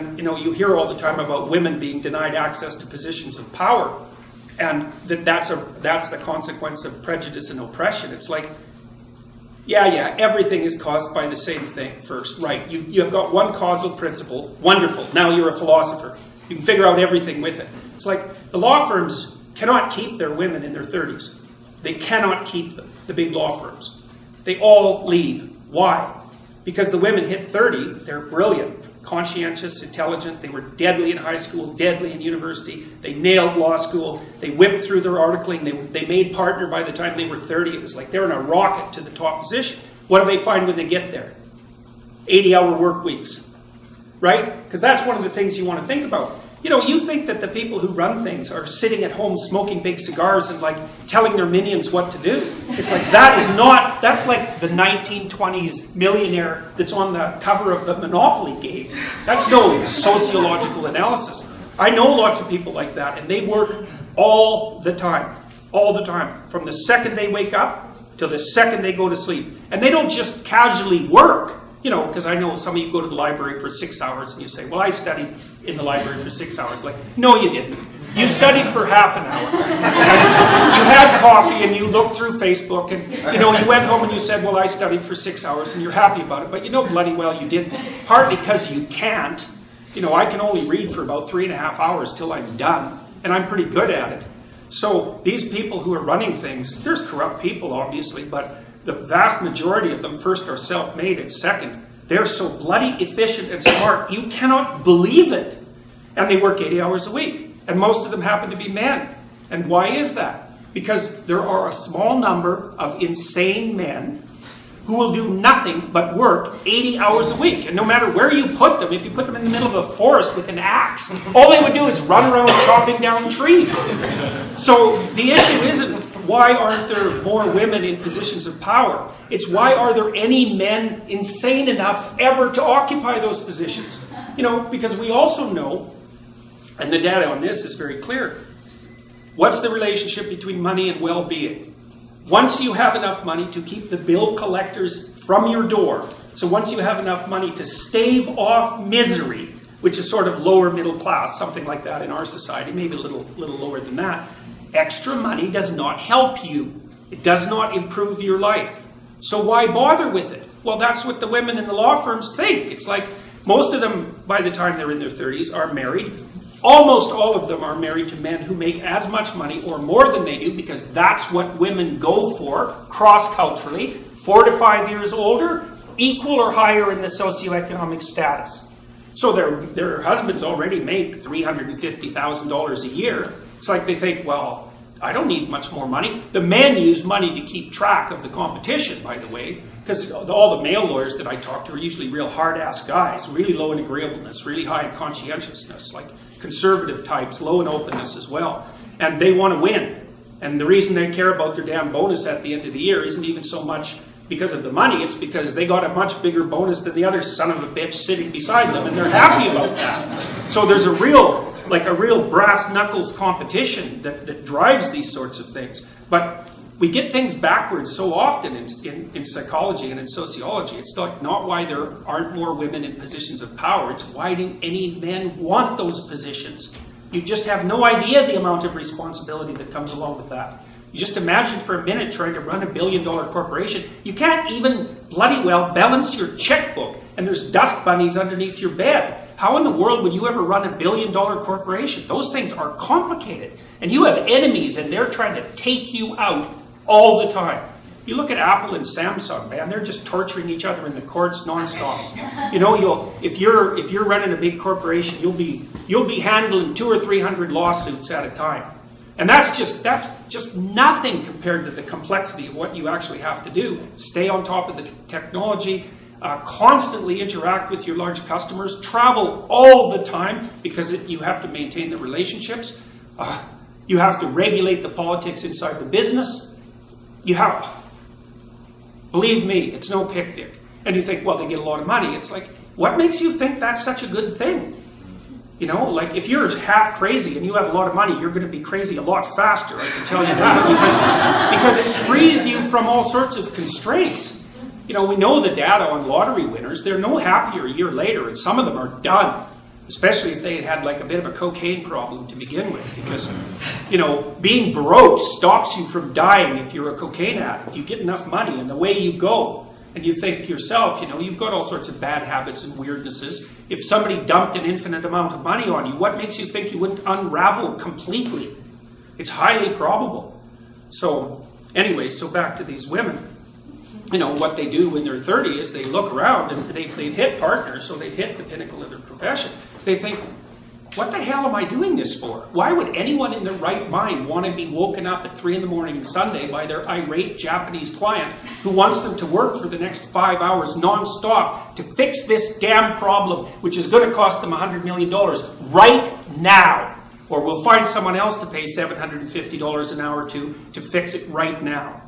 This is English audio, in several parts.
And you hear all the time about women being denied access to positions of power, and that's the consequence of prejudice and oppression. It's like, yeah, everything is caused by the same thing first, right? You have got one causal principle, wonderful, now you're a philosopher. You can figure out everything with it. It's like the law firms cannot keep their women in their 30s. They cannot keep them, the big law firms. They all leave. Why? Because the women hit 30, they're brilliant, conscientious, intelligent, they were deadly in high school, deadly in university, they nailed law school, they whipped through their articling, they made partner by the time they were 30. It was like they're in a rocket to the top position. What do they find when they get there? 80-hour work weeks, right? Because that's one of the things you want to think about. You think that the people who run things are sitting at home smoking big cigars and like telling their minions what to do. It's like that's like the 1920s millionaire that's on the cover of the Monopoly game. That's no sociological analysis. I know lots of people like that, and they work all the time, from the second they wake up till the second they go to sleep. And they don't just casually work. Because I know some of you go to the library for 6 hours and you say, well, I studied in the library for 6 hours. Like, no, you didn't. You studied for half an hour. And you had coffee and you looked through Facebook and, you went home and you said, well, I studied for 6 hours, and you're happy about it. But bloody well you didn't. Partly because you can't. I can only read for about 3.5 hours till I'm done. And I'm pretty good at it. So these people who are running things, there's corrupt people, obviously, but the vast majority of them, first, are self-made, and second, they're so bloody efficient and smart, you cannot believe it. And they work 80 hours a week. And most of them happen to be men. And why is that? Because there are a small number of insane men who will do nothing but work 80 hours a week. And no matter where you put them, if you put them in the middle of a forest with an axe, all they would do is run around chopping down trees. So the issue isn't, why aren't there more women in positions of power? It's, why are there any men insane enough ever to occupy those positions? Because we also know, and the data on this is very clear, what's the relationship between money and well-being? Once you have enough money to keep the bill collectors from your door, so once you have enough money to stave off misery, which is sort of lower middle class, something like that in our society, maybe a little lower than that, extra money does not help you. It does not improve your life. So why bother with it? Well, that's what the women in the law firms think. It's like most of them, by the time they're in their 30s, are married. Almost all of them are married to men who make as much money or more than they do, because that's what women go for, cross-culturally, 4 to 5 years older, equal or higher in the socioeconomic status. So their husbands already make $350,000 a year. It's like they think, well, I don't need much more money. The men use money to keep track of the competition, by the way, because all the male lawyers that I talk to are usually real hard-ass guys, really low in agreeableness, really high in conscientiousness, like conservative types, low in openness as well. And they want to win. And the reason they care about their damn bonus at the end of the year isn't even so much because of the money, it's because they got a much bigger bonus than the other son of a bitch sitting beside them, and they're happy about that. So there's a real brass knuckles competition that drives these sorts of things. But we get things backwards so often in psychology and in sociology. It's not why there aren't more women in positions of power. It's, why do any men want those positions? You just have no idea the amount of responsibility that comes along with that. You just imagine for a minute trying to run a billion-dollar corporation. You can't even bloody well balance your checkbook, and there's dust bunnies underneath your bed. How in the world would you ever run a billion-dollar corporation? Those things are complicated. And you have enemies, and they're trying to take you out all the time. You look at Apple and Samsung, man, they're just torturing each other in the courts nonstop. If you're running a big corporation, you'll be handling 200 or 300 lawsuits at a time. And that's just nothing compared to the complexity of what you actually have to do. Stay on top of the technology, constantly interact with your large customers, travel all the time because you have to maintain the relationships. You have to regulate the politics inside the business. Believe me, it's no picnic. And you think, well, they get a lot of money. It's like, what makes you think that's such a good thing? Like if you're half crazy and you have a lot of money, you're going to be crazy a lot faster, I can tell you that, because it frees you from all sorts of constraints. We know the data on lottery winners. They're no happier a year later, and some of them are done. especially if they had like a bit of a cocaine problem to begin with, because, you know, being broke stops you from dying if you're a cocaine addict. You get enough money and away you go. And you think to yourself, you know, you've got all sorts of bad habits and weirdnesses. If somebody dumped an infinite amount of money on you, what makes you think you wouldn't unravel completely? It's highly probable. So anyway, so back to these women. You know, what they do when they're 30 is they look around and they've hit partners, so they've hit the pinnacle of their profession. They think, what the hell am I doing this for? Why would anyone in their right mind want to be woken up at 3 in the morning Sunday by their irate Japanese client who wants them to work for the next 5 hours non-stop to fix this damn problem, which is going to cost them $100 million right now? Or we'll find someone else to pay $750 an hour to fix it right now.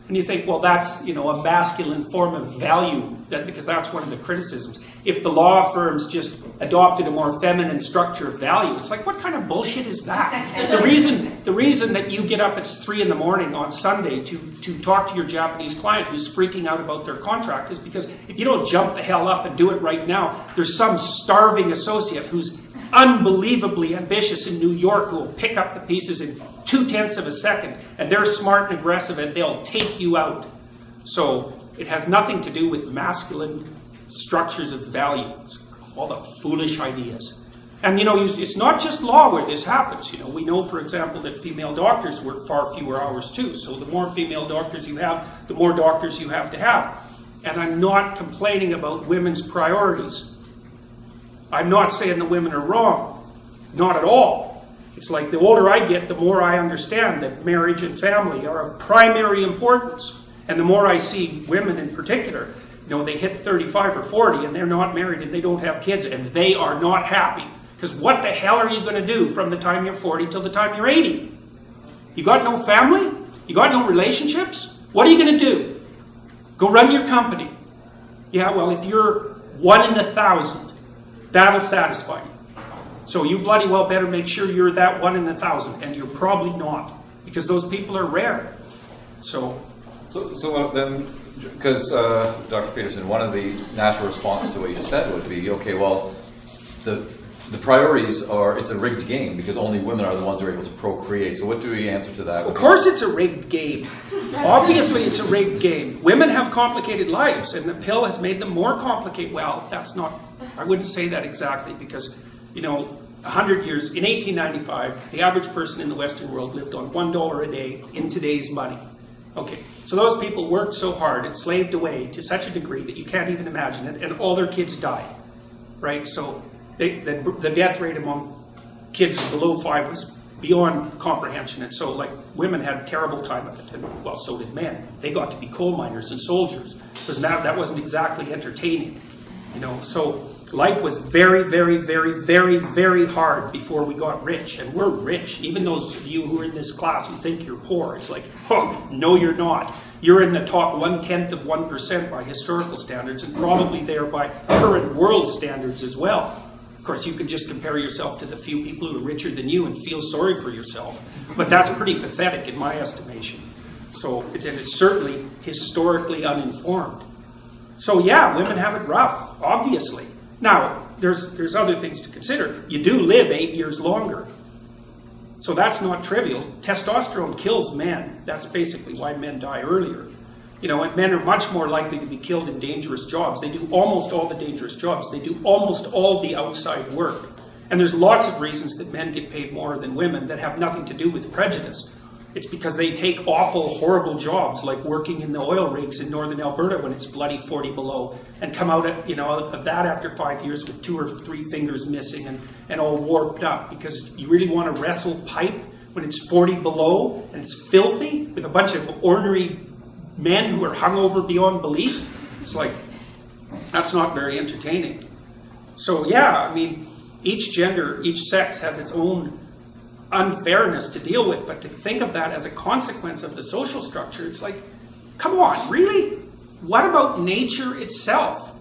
And you think, well, that's, you know, a masculine form of value, because that's one of the criticisms. If the law firms just adopted a more feminine structure of value, it's like, what kind of bullshit is that? The reason that you get up at 3 in the morning on Sunday to talk to your Japanese client who's freaking out about their contract is because if you don't jump the hell up and do it right now, there's some starving associate who's unbelievably ambitious in New York who will pick up the pieces in 0.2 of a second, and they're smart and aggressive and they'll take you out. So it has nothing to do with masculine structures of value. It's all the foolish ideas. And you know, it's not just law where this happens. You know, we know, for example, that female doctors work far fewer hours too. So the more female doctors you have, the more doctors you have to have. And I'm not complaining about women's priorities. I'm not saying the women are wrong. Not at all. It's like the older I get, the more I understand that marriage and family are of primary importance. And the more I see women in particular, you know, they hit 35 or 40 and they're not married and they don't have kids and they are not happy. Because what the hell are you going to do from the time you're 40 till the time you're 80? You got no family? You got no relationships? What are you going to do? Go run your company. Yeah, well, if you're 1 in 1,000, that'll satisfy you. So you bloody well better make sure you're that 1 in 1,000, and you're probably not, because those people are rare. So then, because Dr. Peterson, one of the natural responses to what you just said would be, okay, well, the priorities are, it's a rigged game because only women are the ones who are able to procreate. So what do we answer to that? Of course it's a rigged game. Obviously it's a rigged game. Women have complicated lives and the pill has made them more complicated. Well, that's not, I wouldn't say that exactly because, you know, 100 years, in 1895, the average person in the Western world lived on $1 a day in today's money. Okay, so those people worked so hard and slaved away to such a degree that you can't even imagine it, and all their kids died, right? So the death rate among kids below 5 was beyond comprehension. And so, like, women had a terrible time of it, and well, so did men. They got to be coal miners and soldiers, because that wasn't exactly entertaining, you know. So life was very, very, very, very, very hard before we got rich, and we're rich. Even those of you who are in this class who think you're poor, it's like, oh, no, you're not. You're in the top 1/10 of 1% by historical standards, and probably there by current world standards as well. Of course, you can just compare yourself to the few people who are richer than you and feel sorry for yourself. But that's pretty pathetic in my estimation. So it's certainly historically uninformed. So yeah, women have it rough, obviously. Now, there's other things to consider. You do live 8 years longer. So that's not trivial. Testosterone kills men. That's basically why men die earlier. You know, and men are much more likely to be killed in dangerous jobs. They do almost all the dangerous jobs. They do almost all the outside work. And there's lots of reasons that men get paid more than women that have nothing to do with prejudice. It's because they take awful, horrible jobs, like working in the oil rigs in northern Alberta when it's bloody 40 below, and come out of that after 5 years with 2 or 3 fingers missing and all warped up, because you really want to wrestle pipe when it's 40 below and it's filthy with a bunch of ornery men who are hungover beyond belief. It's like, that's not very entertaining. So yeah, I mean, each gender, each sex has its own unfairness to deal with, but to think of that as a consequence of the social structure, it's like, come on, really? What about nature itself?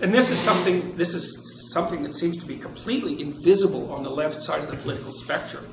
And this is something that seems to be completely invisible on the left side of the political spectrum.